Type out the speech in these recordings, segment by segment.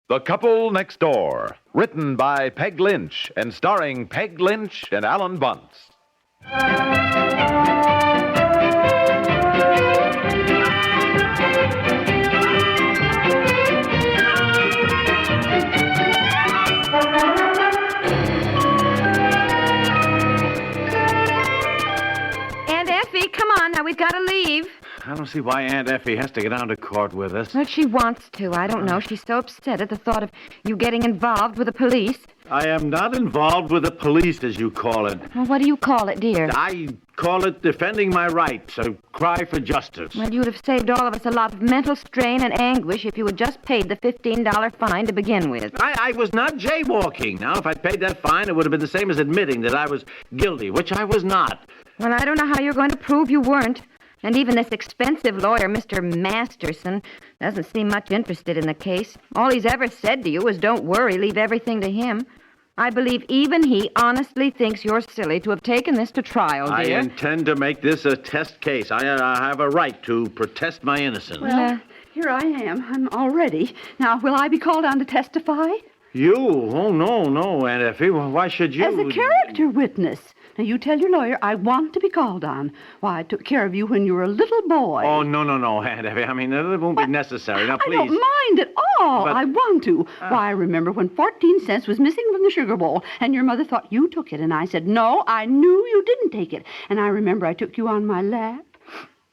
The Couple Next Door, written by Peg Lynch and starring Peg Lynch and Alan Bunce. Aunt Effie, come on, now we've got to leave. I don't see why Aunt Effie has to get down to court with us. Well, she wants to. I don't know. She's so upset at the thought of you getting involved with the police. I am not involved with the police, as you call it. Well, what do you call it, dear? I call it defending my rights, a cry for justice. Well, you would have saved all of us a lot of mental strain and anguish if you had just paid the $15 fine to begin with. I was not jaywalking. Now, if I'd paid that fine, it would have been the same as admitting that I was guilty, which I was not. Well, I don't know how you're going to prove you weren't. And even this expensive lawyer, Mr. Masterson, doesn't seem much interested in the case. All he's ever said to you is, don't worry, leave everything to him. I believe even he honestly thinks you're silly to have taken this to trial, dear. I intend to make this a test case. I have a right to protest my innocence. Well, here I am. I'm all ready. Now, will I be called on to testify? You? Oh, no, Aunt Effie. Why should you? As a character witness. Now, you tell your lawyer I want to be called on. Why, I took care of you when you were a little boy. Oh, no, Aunt Effie. I mean, it won't be necessary. Now, please. I don't mind at all. But, I want to. Why, I remember when 14 cents was missing from the sugar bowl, and your mother thought you took it, and I said, no, I knew you didn't take it. And I remember I took you on my lap,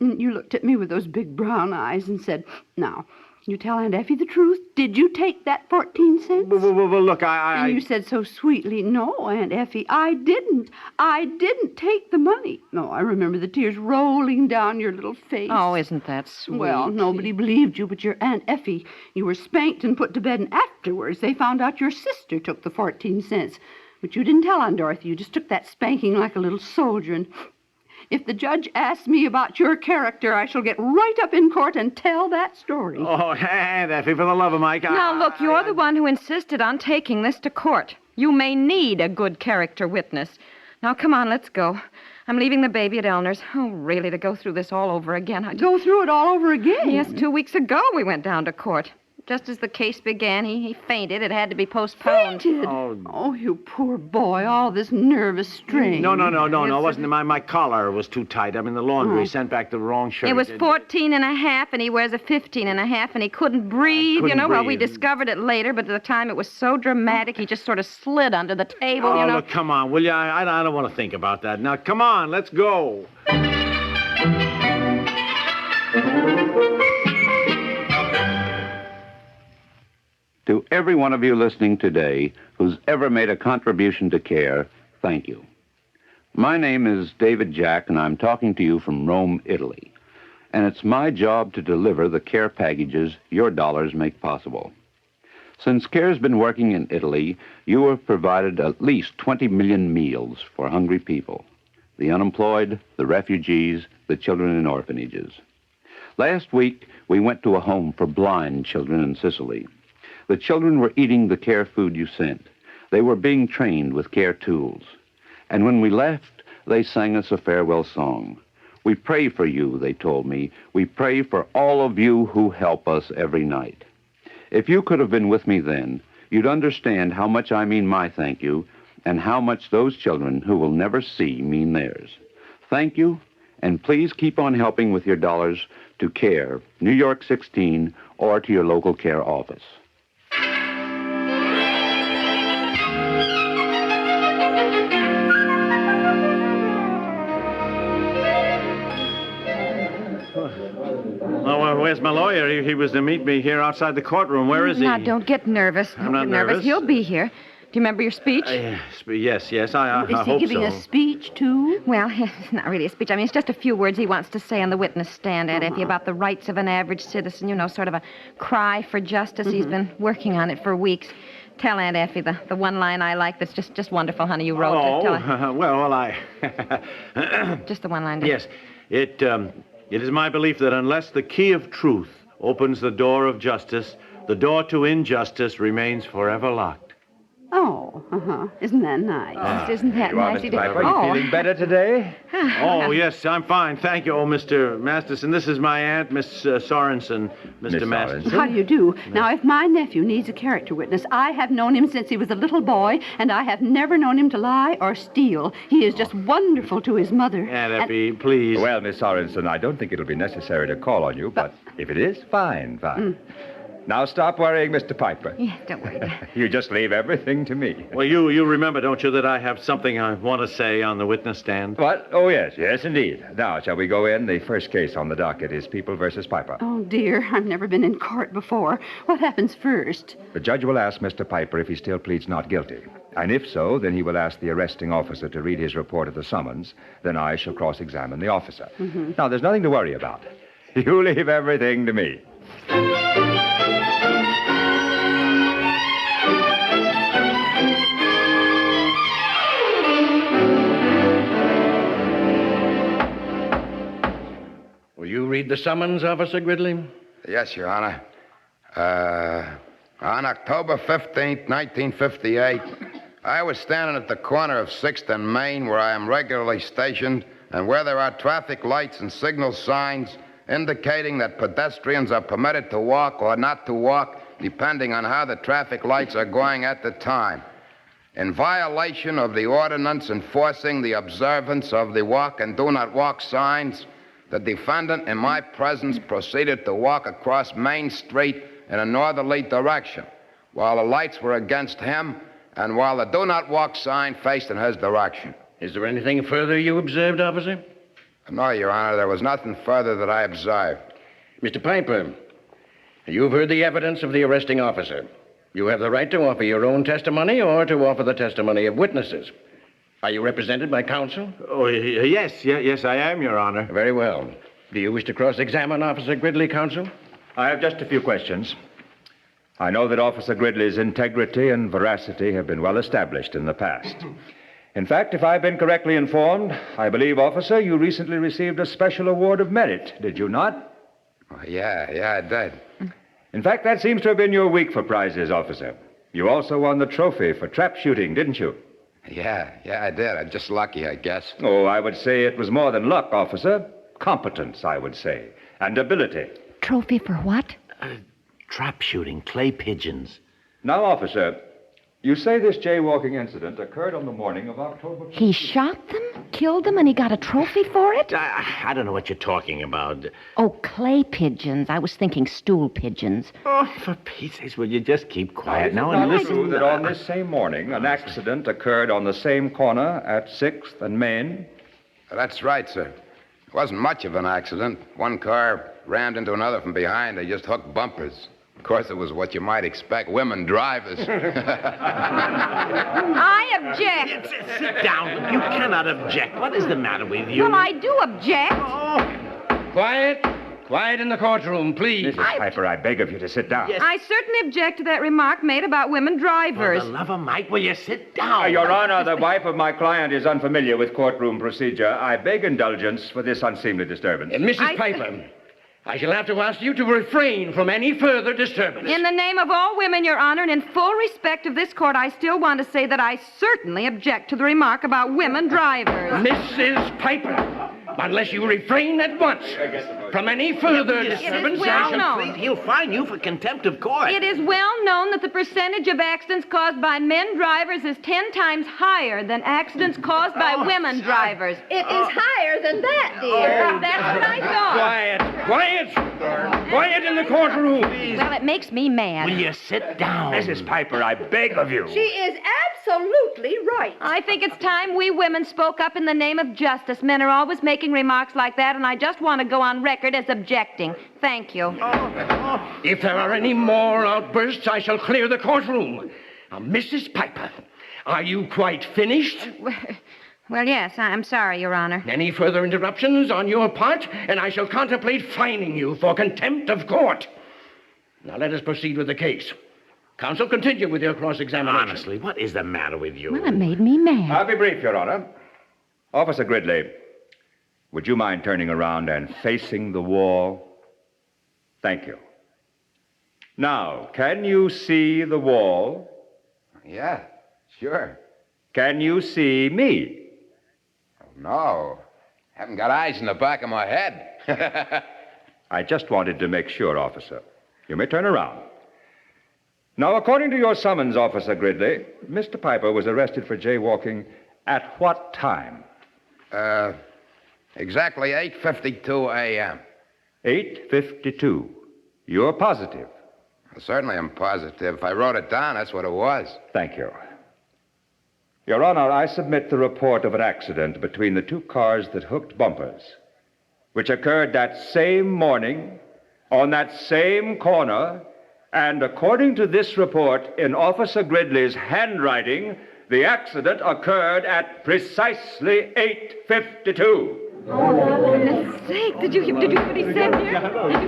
and you looked at me with those big brown eyes and said, now, you tell Aunt Effie the truth. Did you take that 14 cents? Well, look, And you said so sweetly, no, Aunt Effie, I didn't. I didn't take the money. No, I remember the tears rolling down your little face. Oh, isn't that sweet? Well, nobody believed you but your Aunt Effie. You were spanked and put to bed, and afterwards they found out your sister took the 14 cents. But you didn't tell on Dorothy. You just took that spanking like a little soldier, and if the judge asks me about your character, I shall get right up in court and tell that story. Oh, Aunt Effie, for the love of Mike. Now, look, you're the one who insisted on taking this to court. You may need a good character witness. Now, come on, let's go. I'm leaving the baby at Elner's. Oh, really, to go through this all over again. Go through it all over again? Yes, 2 weeks ago we went down to court. Just as the case began, he fainted. It had to be postponed. Fainted? Oh, you poor boy. All this nervous strain. No. It wasn't. My collar was too tight. I'm in the laundry. Sent back the wrong shirt. It was 14 and a half, and he wears a 15 and a half, and he couldn't breathe. Well, we discovered it later, but at the time it was so dramatic, he just sort of slid under the table, Look, come on, will you? I don't want to think about that. Now, come on, let's go. To every one of you listening today who's ever made a contribution to care, thank you. My name is David Jack, and I'm talking to you from Rome, Italy. And it's my job to deliver the care packages your dollars make possible. Since CARE's been working in Italy, you have provided at least 20 million meals for hungry people, the unemployed, the refugees, the children in orphanages. Last week, we went to a home for blind children in Sicily. The children were eating the care food you sent. They were being trained with care tools. And when we left, they sang us a farewell song. We pray for you, they told me. We pray for all of you who help us every night. If you could have been with me then, you'd understand how much I mean my thank you and how much those children who will never see mean theirs. Thank you, and please keep on helping with your dollars to CARE, New York 16, or to your local care office. Oh, where's my lawyer? He was to meet me here outside the courtroom. Where is he? Now, don't get nervous. I'm not nervous. He'll be here. Do you remember your speech? Yes, I hope so. Is he giving a speech, too? Well, it's not really a speech. I mean, it's just a few words he wants to say on the witness stand, Aunt Effie, about the rights of an average citizen, sort of a cry for justice. He's been working on it for weeks. Tell Aunt Effie the one line I like that's just wonderful, honey, you wrote. Just the one line. Yes, it is my belief that unless the key of truth opens the door of justice, the door to injustice remains forever locked. Oh, Isn't that nice? Isn't that You are, nice? Mr. Piper. Are you feeling better today? Oh, yes, I'm fine. Thank you, Mr. Masterson. This is my aunt, Miss Sorensen, Miss Mr. Masterson. How do you do? Now, if my nephew needs a character witness, I have known him since he was a little boy, and I have never known him to lie or steal. He is just wonderful to his mother. Aunt Effie, please. Well, Miss Sorensen, I don't think it'll be necessary to call on you, but if it is, fine. Now stop worrying, Mr. Piper. Yeah, don't worry. You just leave everything to me. Well, you remember, don't you, that I have something I want to say on the witness stand? What? Oh, yes, indeed. Now, shall we go in? The first case on the docket is People versus Piper. Oh, dear, I've never been in court before. What happens first? The judge will ask Mr. Piper if he still pleads not guilty. And if so, then he will ask the arresting officer to read his report of the summons. Then I shall cross-examine the officer. Now, there's nothing to worry about. You leave everything to me. Will you read the summons, Officer Gridley? Yes, Your Honor. On October 15th, 1958, I was standing at the corner of 6th and Main, where I am regularly stationed, and where there are traffic lights and signal signs indicating that pedestrians are permitted to walk or not to walk, depending on how the traffic lights are going at the time. In violation of the ordinance enforcing the observance of the walk and do not walk signs, the defendant, in my presence, proceeded to walk across Main Street in a northerly direction, while the lights were against him and while the do not walk sign faced in his direction. Is there anything further you observed, officer? No, Your Honor, there was nothing further that I observed. Mr. Piper, you've heard the evidence of the arresting officer. You have the right to offer your own testimony or to offer the testimony of witnesses. Are you represented by counsel? Oh, yes, I am, Your Honor. Very well. Do you wish to cross-examine Officer Gridley, counsel? I have just a few questions. I know that Officer Gridley's integrity and veracity have been well established in the past. In fact, if I've been correctly informed, I believe, Officer, you recently received a special award of merit, did you not? Yeah, I did. In fact, that seems to have been your week for prizes, Officer. You also won the trophy for trap shooting, didn't you? Yeah, I did. I'm just lucky, I guess. Oh, I would say it was more than luck, Officer. Competence, I would say, and ability. Trophy for what? Trap shooting, clay pigeons. Now, Officer, you say this jaywalking incident occurred on the morning of October 15th. He shot them, killed them, and he got a trophy for it? I don't know what you're talking about. Oh, clay pigeons. I was thinking stool pigeons. Oh, for Pete's sake, will you just keep quiet now Now, and is it not listen? true that on this same morning, an accident occurred on the same corner at 6th and Main? That's right, sir. It wasn't much of an accident. One car rammed into another from behind. They just hooked bumpers. Of course, it was what you might expect, women drivers. I object. Sit down. You cannot object. What is the matter with you? Well, I do object. Quiet in the courtroom, please. Mrs. Piper, I beg of you to sit down. Yes. I certainly object to that remark made about women drivers. For the love of Mike, will you sit down? Your Honor, the wife of my client is unfamiliar with courtroom procedure. I beg indulgence for this unseemly disturbance. Mrs. Piper, I shall have to ask you to refrain from any further disturbance. In the name of all women, Your Honor, and in full respect of this court, I still want to say that I certainly object to the remark about women drivers. Mrs. Piper, unless you refrain at once from any further disturbance, well I shall... known. He'll fine you for contempt of court. It is well known that the percentage of accidents caused by men drivers is 10 times higher than accidents caused by women drivers. It is higher than that, dear. That's what I thought. Quiet in the courtroom. Well, it makes me mad. Will you sit down? Mrs. Piper, I beg of you. She is absolutely right. I think it's time we women spoke up in the name of justice. Men are always making remarks like that, and I just want to go on record as objecting. Thank you. If there are any more outbursts, I shall clear the courtroom. Now, Mrs. Piper, are you quite finished? Well, yes, I'm sorry, Your Honor. Any further interruptions on your part, and I shall contemplate fining you for contempt of court. Now, let us proceed with the case. Counsel, continue with your cross-examination. Honestly, what is the matter with you? Well, it made me mad. I'll be brief, Your Honor. Officer Gridley, would you mind turning around and facing the wall? Thank you. Now, can you see the wall? Yeah, Sure. Can you see me? No. Haven't got eyes in the back of my head. I just wanted to make sure, officer. You may turn around. Now, according to your summons, Officer Gridley, Mr. Piper was arrested for jaywalking at what time? Exactly 8:52 a.m. 8:52. You're positive? Certainly I'm positive. If I wrote it down, that's what it was. Thank you. Your Honor, I submit the report of an accident between the two cars that hooked bumpers, which occurred that same morning, on that same corner, and according to this report, in Officer Gridley's handwriting, the accident occurred at precisely 8:52. Oh, for goodness sake, did you hear what he said here?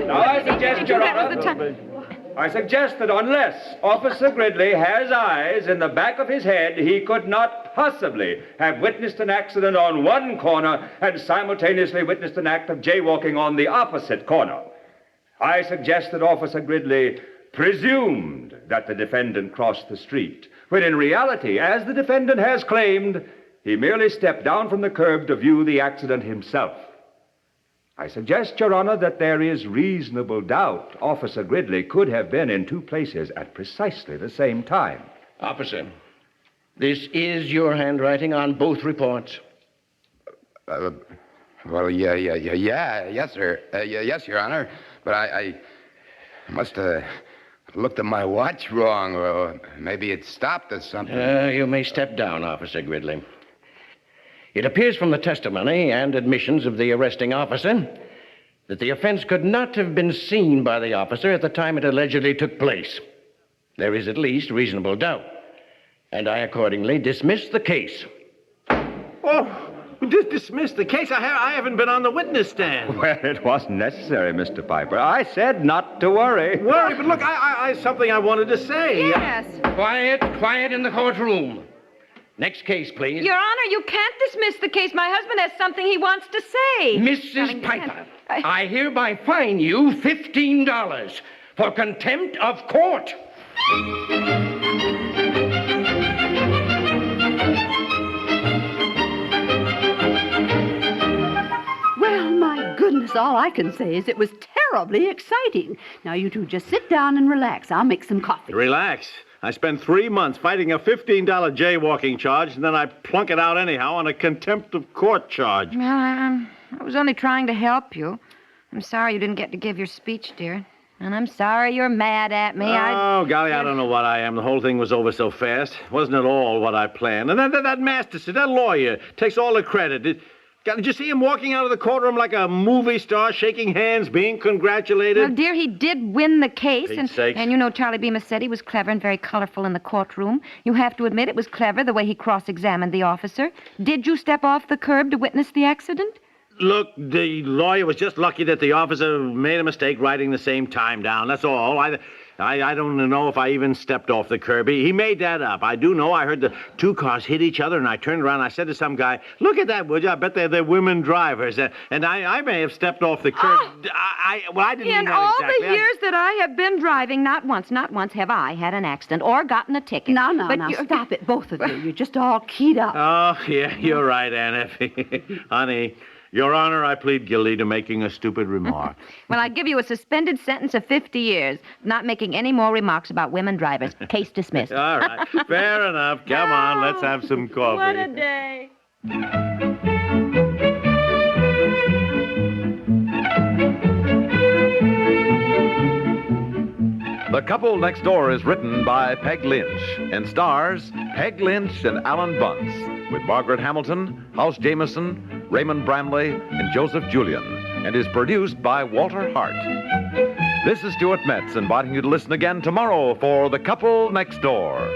Now, I suggest, Your That was Honor, the time. I suggest that unless Officer Gridley has eyes in the back of his head, he could not possibly have witnessed an accident on one corner and simultaneously witnessed an act of jaywalking on the opposite corner. I suggest that Officer Gridley presumed that the defendant crossed the street, when in reality, as the defendant has claimed, he merely stepped down from the curb to view the accident himself. I suggest, Your Honor, that there is reasonable doubt Officer Gridley could have been in two places at precisely the same time. Officer, this is your handwriting on both reports. Well, yes, sir. Yes, Your Honor. But I must have looked at my watch wrong, or maybe it stopped or something. You may step down, Officer Gridley. It appears from the testimony and admissions of the arresting officer that the offense could not have been seen by the officer at the time it allegedly took place. There is at least reasonable doubt, and I accordingly dismiss the case. Oh, dismiss the case? I haven't been on the witness stand. Well, it wasn't necessary, Mr. Piper. I said not to worry. Worry, but look, I something I wanted to say. Yes. Quiet in the courtroom. Next case, please. Your Honor, you can't dismiss the case. My husband has something he wants to say. Mrs. Piper, I hereby fine you $15 for contempt of court. Well, my goodness, all I can say is it was terribly exciting. Now, you two just sit down and relax. I'll make some coffee. Relax. I spent 3 months fighting a $15 jaywalking charge, and then I plunk it out anyhow on a contempt of court charge. Well, I was only trying to help you. I'm sorry you didn't get to give your speech, dear. And I'm sorry you're mad at me. Oh, golly, I don't know what I am. The whole thing was over so fast. Wasn't at all what I planned. And that Masterson, that lawyer, takes all the credit. Did you see him walking out of the courtroom like a movie star, shaking hands, being congratulated? Well, dear, he did win the case. Pete's sakes. And you know Charlie Bemis said he was clever and very colorful in the courtroom. You have to admit it was clever the way he cross-examined the officer. Did you step off the curb to witness the accident? Look, the lawyer was just lucky that the officer made a mistake writing the same time down. That's all. I don't know if I even stepped off the curb. He made that up. I do know I heard the two cars hit each other, and I turned around and I said to some guy, look at that, would you? I bet they're women drivers. And I may have stepped off the curb. I didn't mean In that all exactly. the years that I have been driving, not once have I had an accident or gotten a ticket. Now, But stop it, both of you. You're just all keyed up. Oh, yeah, you're right, Aunt Effie. Honey, Your Honor, I plead guilty to making a stupid remark. Well, I give you a suspended sentence of 50 years, not making any more remarks about women drivers. Case dismissed. All right, fair enough. Come on, let's have some coffee. What a day. The Couple Next Door is written by Peg Lynch and stars Peg Lynch and Alan Bunce, with Margaret Hamilton, House Jameson, Raymond Bramley, and Joseph Julian, and is produced by Walter Hart. This is Stuart Metz inviting you to listen again tomorrow for The Couple Next Door.